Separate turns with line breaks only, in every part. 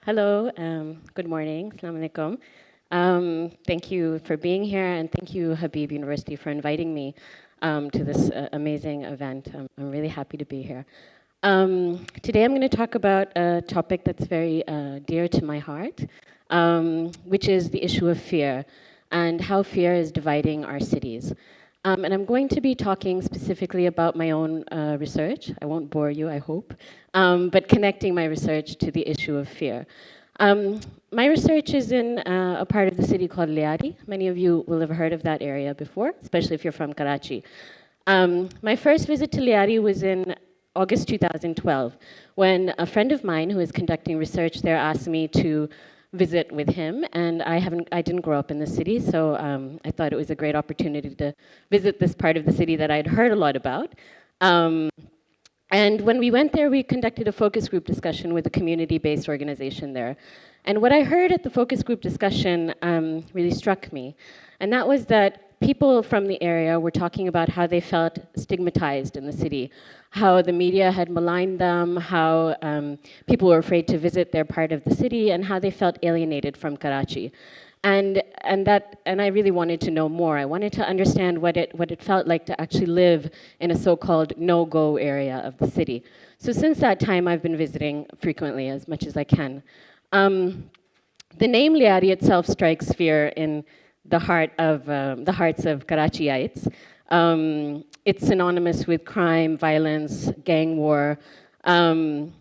Hello, good morning, Assalamu alaikum. Thank you for being here, and thank you, Habib University, for inviting me to this amazing event. I'm really happy to be here. Today I'm going to talk about a topic that's very dear to my heart, which is the issue of fear and how fear is dividing our cities. And I'm going to be talking specifically about my own research. I won't bore you, I hope, but connecting my research to the issue of fear. My research is in a part of the city called Lyari. Many of you will have heard of that area before, especially if you're from Karachi. My first visit to Lyari was in August 2012, when a friend of mine who was conducting research there asked me to visit with him, and I didn't grow up in the city, so I thought it was a great opportunity to visit this part of the city that I'd heard a lot about. And when we went there, we conducted a focus group discussion with a community-based organization there. And what I heard at the focus group discussion really struck me, and that was that people from the area were talking about how they felt stigmatized in the city, how the media had maligned them, how people were afraid to visit their part of the city, and how they felt alienated from Karachi. And I really wanted to know more. I wanted to understand what it felt like to actually live in a so-called no-go area of the city. So since that time, I've been visiting frequently, as much as I can. The name Lyari itself strikes fear in the hearts of Karachiites. It's synonymous with crime, violence, gang war. And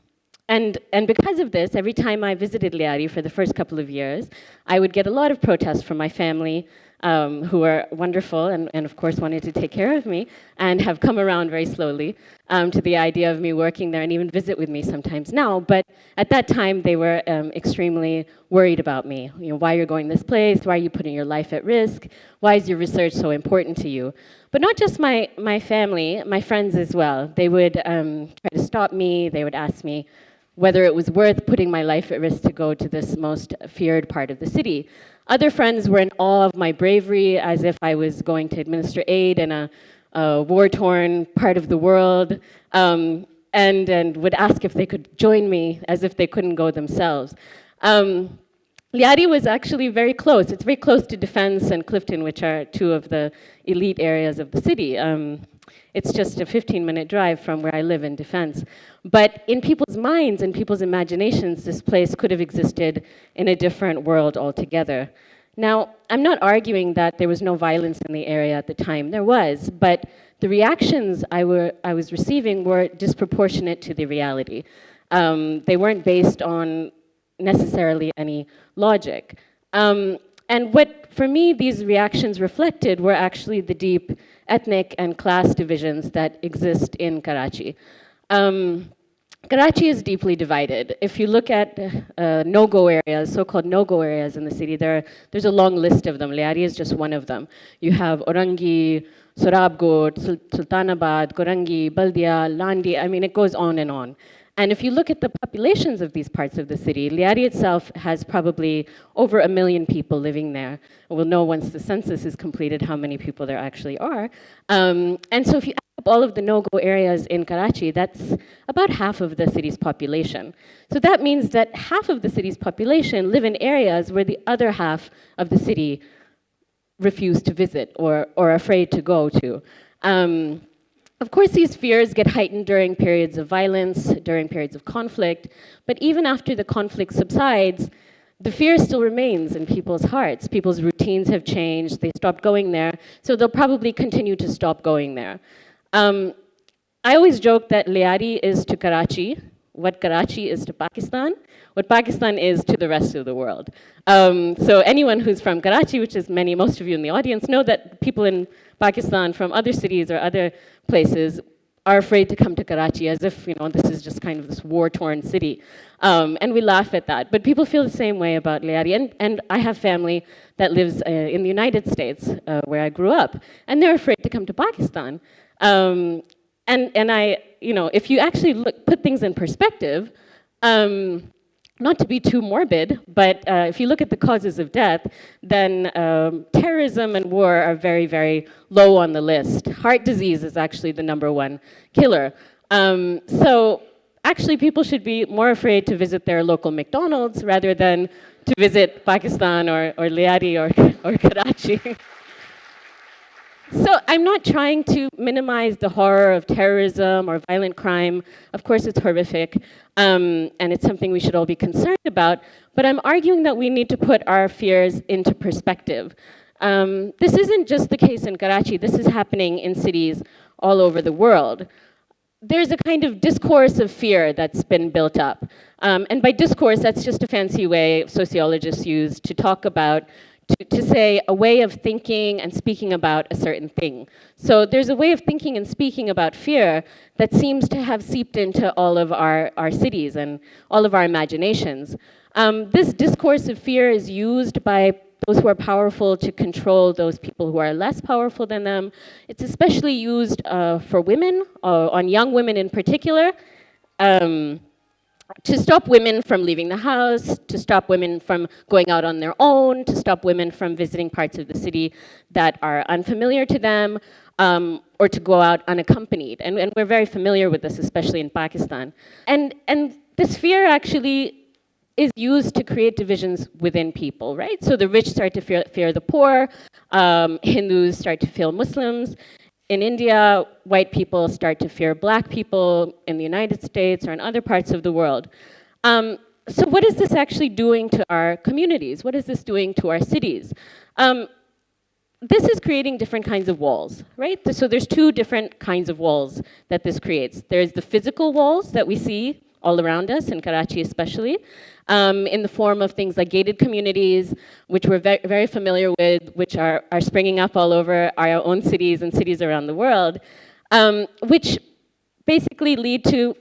because of this, every time I visited Lyari for the first couple of years, I would get a lot of protests from my family, who are wonderful and of course wanted to take care of me, and have come around very slowly to the idea of me working there and even visit with me sometimes now. But at that time, they were extremely worried about me. You know, why you're going this place, why are you putting your life at risk, why is your research so important to you? But not just my family, my friends as well. They would try to stop me, they would ask me whether it was worth putting my life at risk to go to this most feared part of the city. Other friends were in awe of my bravery, as if I was going to administer aid in a war-torn part of the world, and would ask if they could join me, as if they couldn't go themselves. Lyari was actually very close. It's very close to Defense and Clifton, which are two of the elite areas of the city. It's just a 15-minute drive from where I live in Defense. But in people's minds and people's imaginations, this place could have existed in a different world altogether. Now, I'm not arguing that there was no violence in the area at the time. There was, but the reactions I was receiving were disproportionate to the reality. They weren't based on necessarily any logic. And what, for me, these reactions reflected were actually the deep ethnic and class divisions that exist in Karachi. Karachi is deeply divided. If you look at no-go areas, so-called no-go areas in the city, there's a long list of them. Lyari is just one of them. You have Orangi, Sorabgot, Sultanabad, Korangi, Baldia, Landi. I mean, it goes on and on. And if you look at the populations of these parts of the city, Lyari itself has probably over 1 million people living there. We'll know once the census is completed how many people there actually are. And so if you add up all of the no-go areas in Karachi, that's about half of the city's population. So that means that half of the city's population live in areas where the other half of the city refuse to visit or are afraid to go to. Of course, these fears get heightened during periods of violence, during periods of conflict, but even after the conflict subsides, the fear still remains in people's hearts. People's routines have changed, they stopped going there, so they'll probably continue to stop going there. I always joke that Lyari is to Karachi what Karachi is to Pakistan, what Pakistan is to the rest of the world. So anyone who's from Karachi, which is most of you in the audience, know that people in Pakistan from other cities or other places are afraid to come to Karachi, as if, you know, this is just kind of this war-torn city. And we laugh at that. But people feel the same way about Lyari. And I have family that lives in the United States, where I grew up. And they're afraid to come to Pakistan. And I, you know, if you actually put things in perspective, not to be too morbid, but if you look at the causes of death, then terrorism and war are very, very low on the list. Heart disease is actually the #1 killer. So actually people should be more afraid to visit their local McDonald's rather than to visit Pakistan or Lyari or Karachi. So I'm not trying to minimize the horror of terrorism or violent crime. Of course, it's horrific, and it's something we should all be concerned about. But I'm arguing that we need to put our fears into perspective. This isn't just the case in Karachi. This is happening in cities all over the world. There's a kind of discourse of fear that's been built up. And by discourse, that's just a fancy way sociologists use to talk about to say a way of thinking and speaking about a certain thing. So there's a way of thinking and speaking about fear that seems to have seeped into all of our cities and all of our imaginations. This discourse of fear is used by those who are powerful to control those people who are less powerful than them. It's especially used for women, on young women in particular. To stop women from leaving the house, to stop women from going out on their own, to stop women from visiting parts of the city that are unfamiliar to them, or to go out unaccompanied. And we're very familiar with this, especially in Pakistan. And this fear actually is used to create divisions within people, right? So the rich start to fear the poor, Hindus start to fear Muslims. In India, white people start to fear black people in the United States or in other parts of the world. So what is this actually doing to our communities? What is this doing to our cities? This is creating different kinds of walls, right? So there's two different kinds of walls that this creates. There's the physical walls that we see all around us, in Karachi especially, in the form of things like gated communities, which we're very familiar with, which are springing up all over our own cities and cities around the world, which basically lead to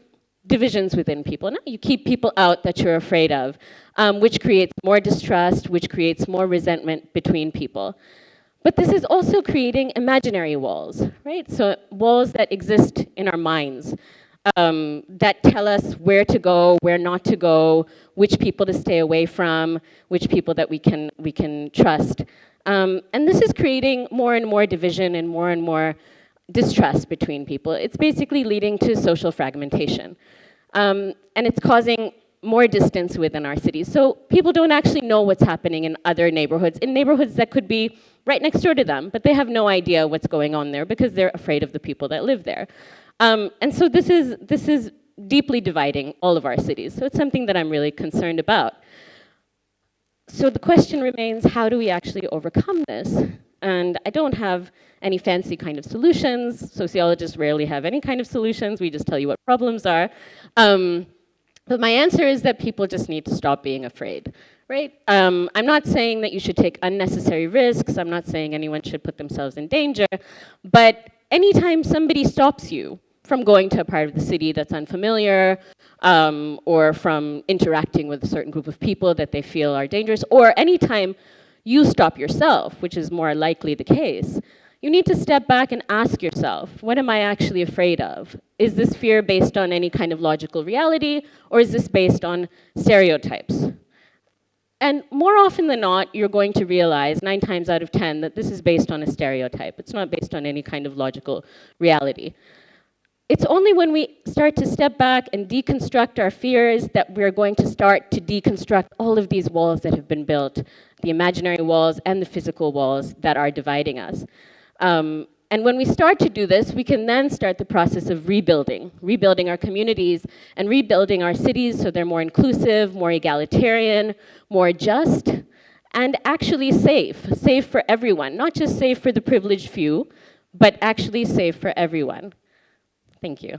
divisions within people. Now, you keep people out that you're afraid of, which creates more distrust, which creates more resentment between people. But this is also creating imaginary walls, right? So walls that exist in our minds, that tell us where to go, where not to go, which people to stay away from, which people that we can trust. And this is creating more and more division and more distrust between people. It's basically leading to social fragmentation. And it's causing more distance within our cities. So people don't actually know what's happening in other neighborhoods, in neighborhoods that could be right next door to them, but they have no idea what's going on there because they're afraid of the people that live there. And so this is deeply dividing all of our cities. So it's something that I'm really concerned about. So the question remains, how do we actually overcome this? And I don't have any fancy kind of solutions. Sociologists rarely have any kind of solutions. We just tell you what problems are. But my answer is that people just need to stop being afraid, right? I'm not saying that you should take unnecessary risks. I'm not saying anyone should put themselves in danger. But anytime somebody stops you from going to a part of the city that's unfamiliar, or from interacting with a certain group of people that they feel are dangerous, or anytime you stop yourself, which is more likely the case, you need to step back and ask yourself, what am I actually afraid of? Is this fear based on any kind of logical reality, or is this based on stereotypes? And more often than not, you're going to realize 9 times out of 10 that this is based on a stereotype. It's not based on any kind of logical reality. It's only when we start to step back and deconstruct our fears that we're going to start to deconstruct all of these walls that have been built, the imaginary walls and the physical walls that are dividing us. And when we start to do this, we can then start the process of rebuilding our communities and rebuilding our cities so they're more inclusive, more egalitarian, more just, and actually safe for everyone, not just safe for the privileged few, but actually safe for everyone. Thank you.